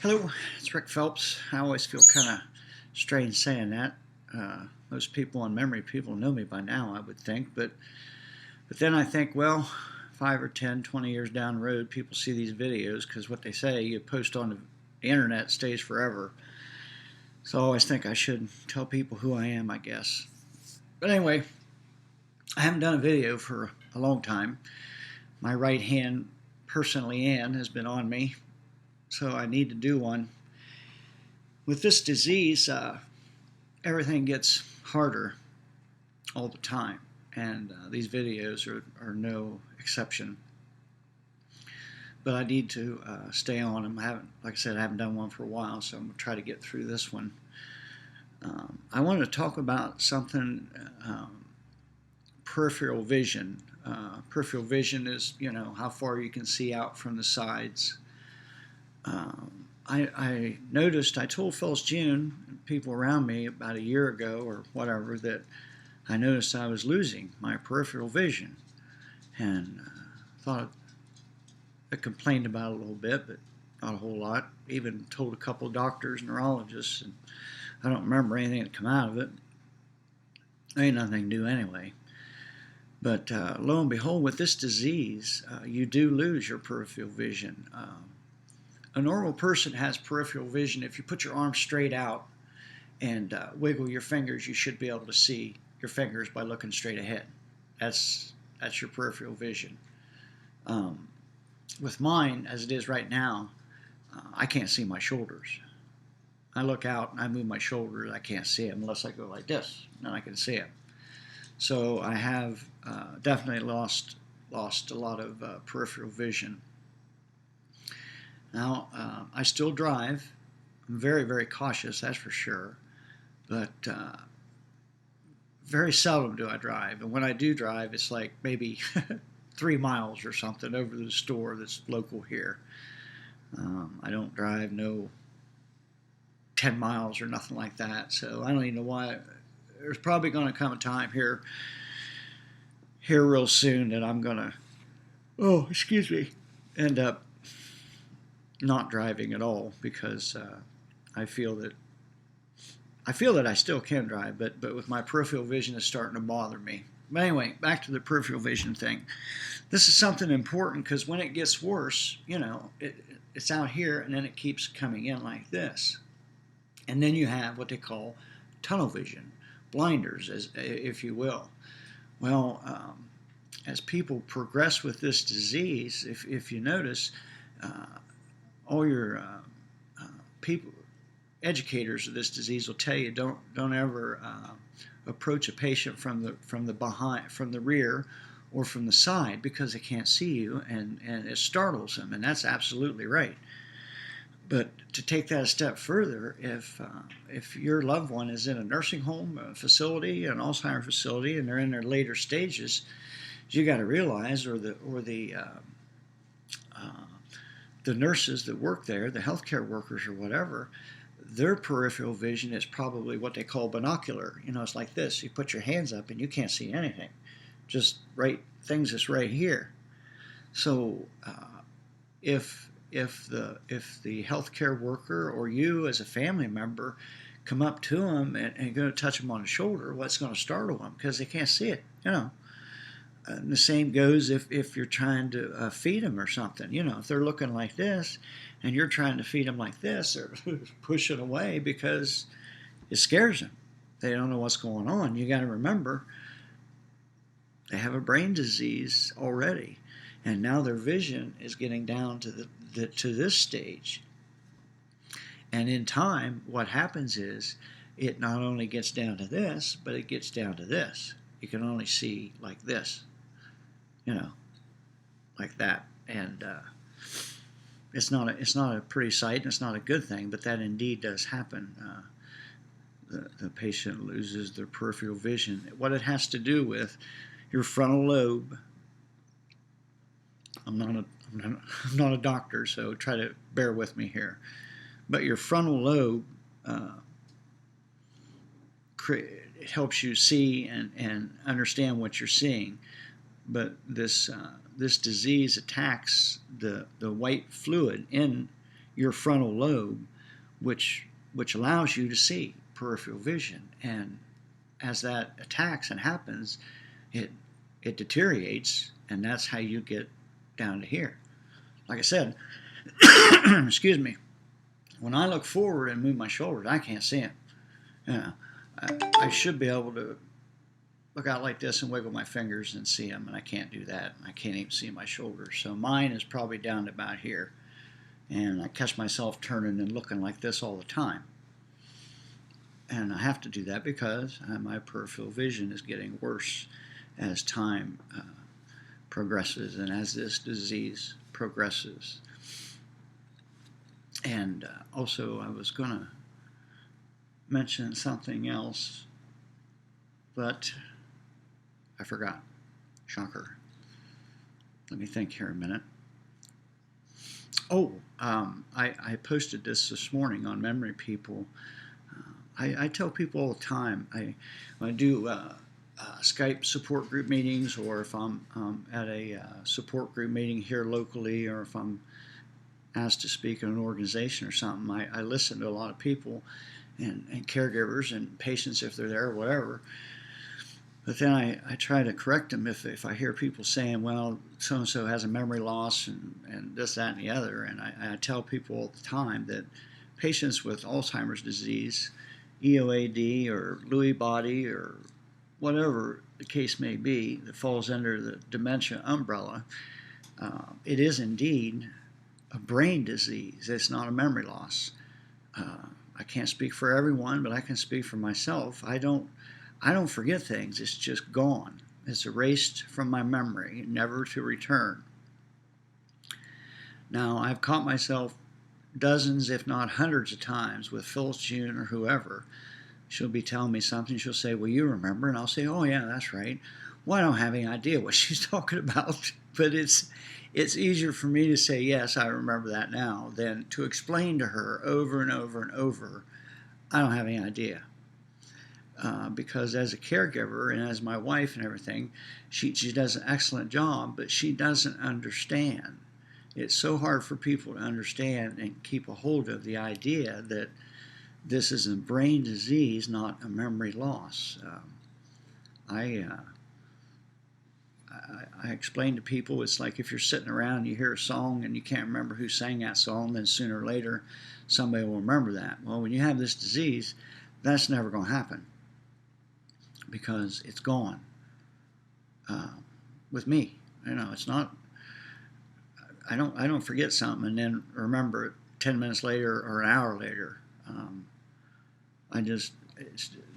Hello, it's Rick Phelps. I always feel kind of strange saying that. Most people on memory people know me by now, I would think, but then I think, well, 5 or 10, 20 years down the road, people see these videos because what they say you post on the internet stays forever. So I always think I should tell people who I am, I guess. But anyway, I haven't done a video for a long time. My right hand person, Leanne, has been on me, so I need to do one. With this disease, everything gets harder all the time, and these videos are no exception. But I need to stay on them. Like I said, I haven't done one for a while, so I'm going to try to get through this one. I wanted to talk about something, peripheral vision. Peripheral vision is, how far you can see out from the sides. I noticed, I told Phyllis June, people around me about a year ago or whatever, that I noticed I was losing my peripheral vision. And thought I complained about it a little bit, but not a whole lot. Even told a couple of doctors, neurologists, and I don't remember anything that come out of it. Ain't nothing new anyway. But lo and behold, with this disease, you do lose your peripheral vision. A normal person has peripheral vision. If you put your arm straight out and wiggle your fingers, you should be able to see your fingers by looking straight ahead. That's your peripheral vision. With mine, as it is right now, I can't see my shoulders. I look out and I move my shoulders, I can't see them unless I go like this, then I can see them. So I have definitely lost a lot of peripheral vision. Now, I still drive. I'm very, very cautious, that's for sure. But very seldom do I drive. And when I do drive, it's like maybe 3 miles or something over to the store that's local here. I don't drive no 10 miles or nothing like that. So I don't even know why. There's probably going to come a time here real soon that I'm going to, end up not driving at all because I feel that I still can drive, but with my peripheral vision is starting to bother me. But anyway, back to the peripheral vision thing. This is something important because when it gets worse, it's out here and then it keeps coming in like this. And then you have what they call tunnel vision, blinders, if you will. Well, as people progress with this disease, if you notice, all your people, educators of this disease will tell you don't ever approach a patient from the rear or from the side because they can't see you and it startles them, and that's absolutely right. But to take that a step further, if your loved one is in a nursing home, a facility, an Alzheimer's facility, and they're in their later stages, you got to realize, or the nurses that work there, the healthcare workers or whatever, their peripheral vision is probably what they call binocular. It's like this. You put your hands up and you can't see anything. Just things that's right here. So if the healthcare worker or you as a family member come up to them and go to touch them on the shoulder, what's going to startle them because they can't see it. And the same goes if you're trying to feed them or something. If they're looking like this and you're trying to feed them like this, they're pushing away because it scares them. They don't know what's going on. You got to remember, they have a brain disease already, and now their vision is getting down to this stage. And in time, what happens is it not only gets down to this, but it gets down to this. You can only see like this. Like that, and it's not a pretty sight, and it's not a good thing, but that indeed does happen. The patient loses their peripheral vision. What it has to do with your frontal lobe. I'm not a doctor, so try to bear with me here. But your frontal lobe it helps you see and understand what you're seeing. But this disease attacks the white fluid in your frontal lobe, which allows you to see peripheral vision. And as that attacks and happens, it deteriorates, and that's how you get down to here. Like I said, excuse me, when I look forward and move my shoulders, I can't see them. You know, I should be able to look out like this and wiggle my fingers and see them, and I can't do that. I can't even see my shoulders. So mine is probably down to about here, and I catch myself turning and looking like this all the time. And I have to do that because my peripheral vision is getting worse as time progresses and as this disease progresses. And also, I was going to mention something else, but I forgot. Shocker. Let me think here a minute. Oh, I posted this morning on Memory People. I tell people all the time, when I do Skype support group meetings, or if I'm at a support group meeting here locally, or if I'm asked to speak in an organization or something, I listen to a lot of people and caregivers and patients if they're there or whatever. But then I try to correct them if I hear people saying, well, so-and-so has a memory loss and this, that, and the other. And I tell people all the time that patients with Alzheimer's disease, EOAD or Lewy body or whatever the case may be that falls under the dementia umbrella, it is indeed a brain disease. It's not a memory loss. I can't speak for everyone, but I can speak for myself. I don't forget things. It's just gone. It's erased from my memory, never to return. Now, I've caught myself dozens, if not hundreds of times with Phyllis June or whoever. She'll be telling me something. She'll say, well, you remember? And I'll say, oh, yeah, that's right. Well, I don't have any idea what she's talking about. But it's easier for me to say, yes, I remember that now, than to explain to her over and over and over, I don't have any idea. Because as a caregiver and as my wife and everything, she does an excellent job, but she doesn't understand. It's so hard for people to understand and keep a hold of the idea that this is a brain disease, not a memory loss. I explain to people, it's like if you're sitting around and you hear a song and you can't remember who sang that song, then sooner or later somebody will remember that. Well, when you have this disease, that's never going to happen because it's gone. With me, it's not. I don't forget something and then remember it 10 minutes later or an hour later.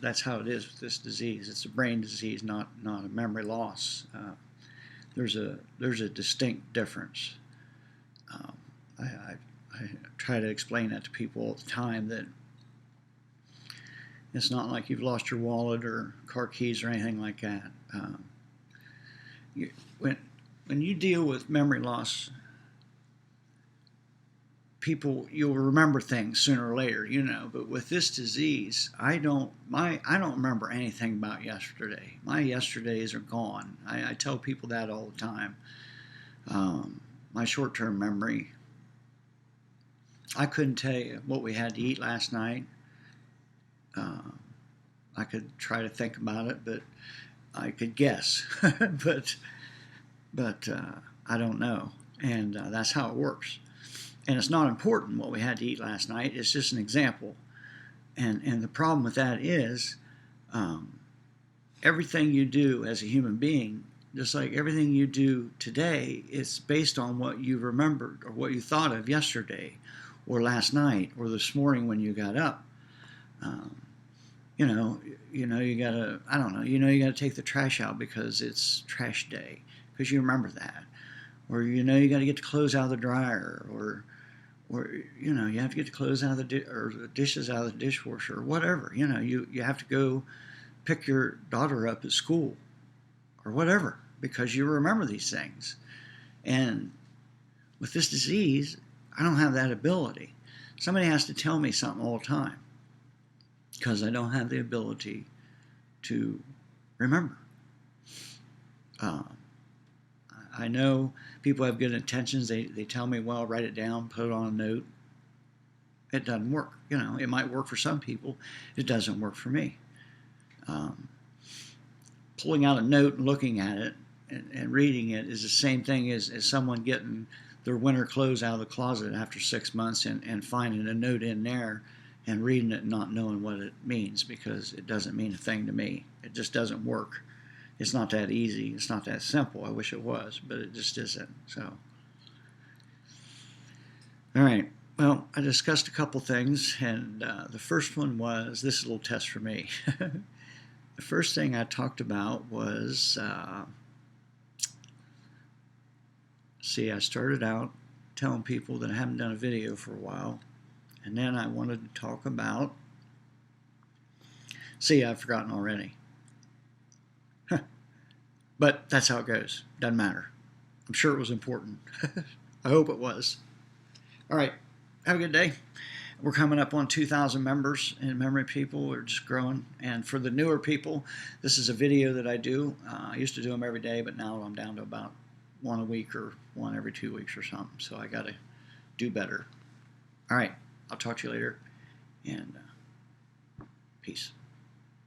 That's how it is with this disease. It's a brain disease, not a memory loss. There's a distinct difference. I try to explain that to people all the time, that it's not like you've lost your wallet or car keys or anything like that. When you deal with memory loss, people, you'll remember things sooner or later, but with this disease, I don't remember anything about yesterday. My yesterdays are gone. I tell people that all the time. My short-term memory, I couldn't tell you what we had to eat last night. I could try to think about it, but I could guess, but I don't know, and that's how it works. And it's not important what we had to eat last night. It's just an example. And the problem with that is everything you do as a human being, just like everything you do today, it's based on what you remembered or what you thought of yesterday or last night or this morning when you got up. You gotta, I don't know, you gotta take the trash out because it's trash day, because you remember that. Or, you gotta get the clothes out of the dryer, or you have to get the clothes out of the dishes out of the dishwasher, or whatever. You have to go pick your daughter up at school or whatever, because you remember these things. And with this disease, I don't have that ability. Somebody has to tell me something all the time, because I don't have the ability to remember. I know people have good intentions. They tell me, well, write it down, put it on a note, it doesn't work. You know, it might work for some people. It doesn't work for me. Pulling out a note and looking at it and reading it is the same thing as someone getting their winter clothes out of the closet after 6 months and finding a note in there and reading it and not knowing what it means, because it doesn't mean a thing to me. It just doesn't work. It's not that easy. It's not that simple. I wish it was, but it just isn't. So, all right. Well, I discussed a couple things, and the first one was, this is a little test for me. The first thing I talked about was, I started out telling people that I haven't done a video for a while, and then I wanted to talk about, I've forgotten already. But that's how it goes. Doesn't matter. I'm sure it was important. I hope it was. All right. Have a good day. We're coming up on 2,000 members in Memory People. We're just growing. And for the newer people, this is a video that I do. I used to do them every day, but now I'm down to about one a week or one every 2 weeks or something. So I got to do better. All right. I'll talk to you later. And peace.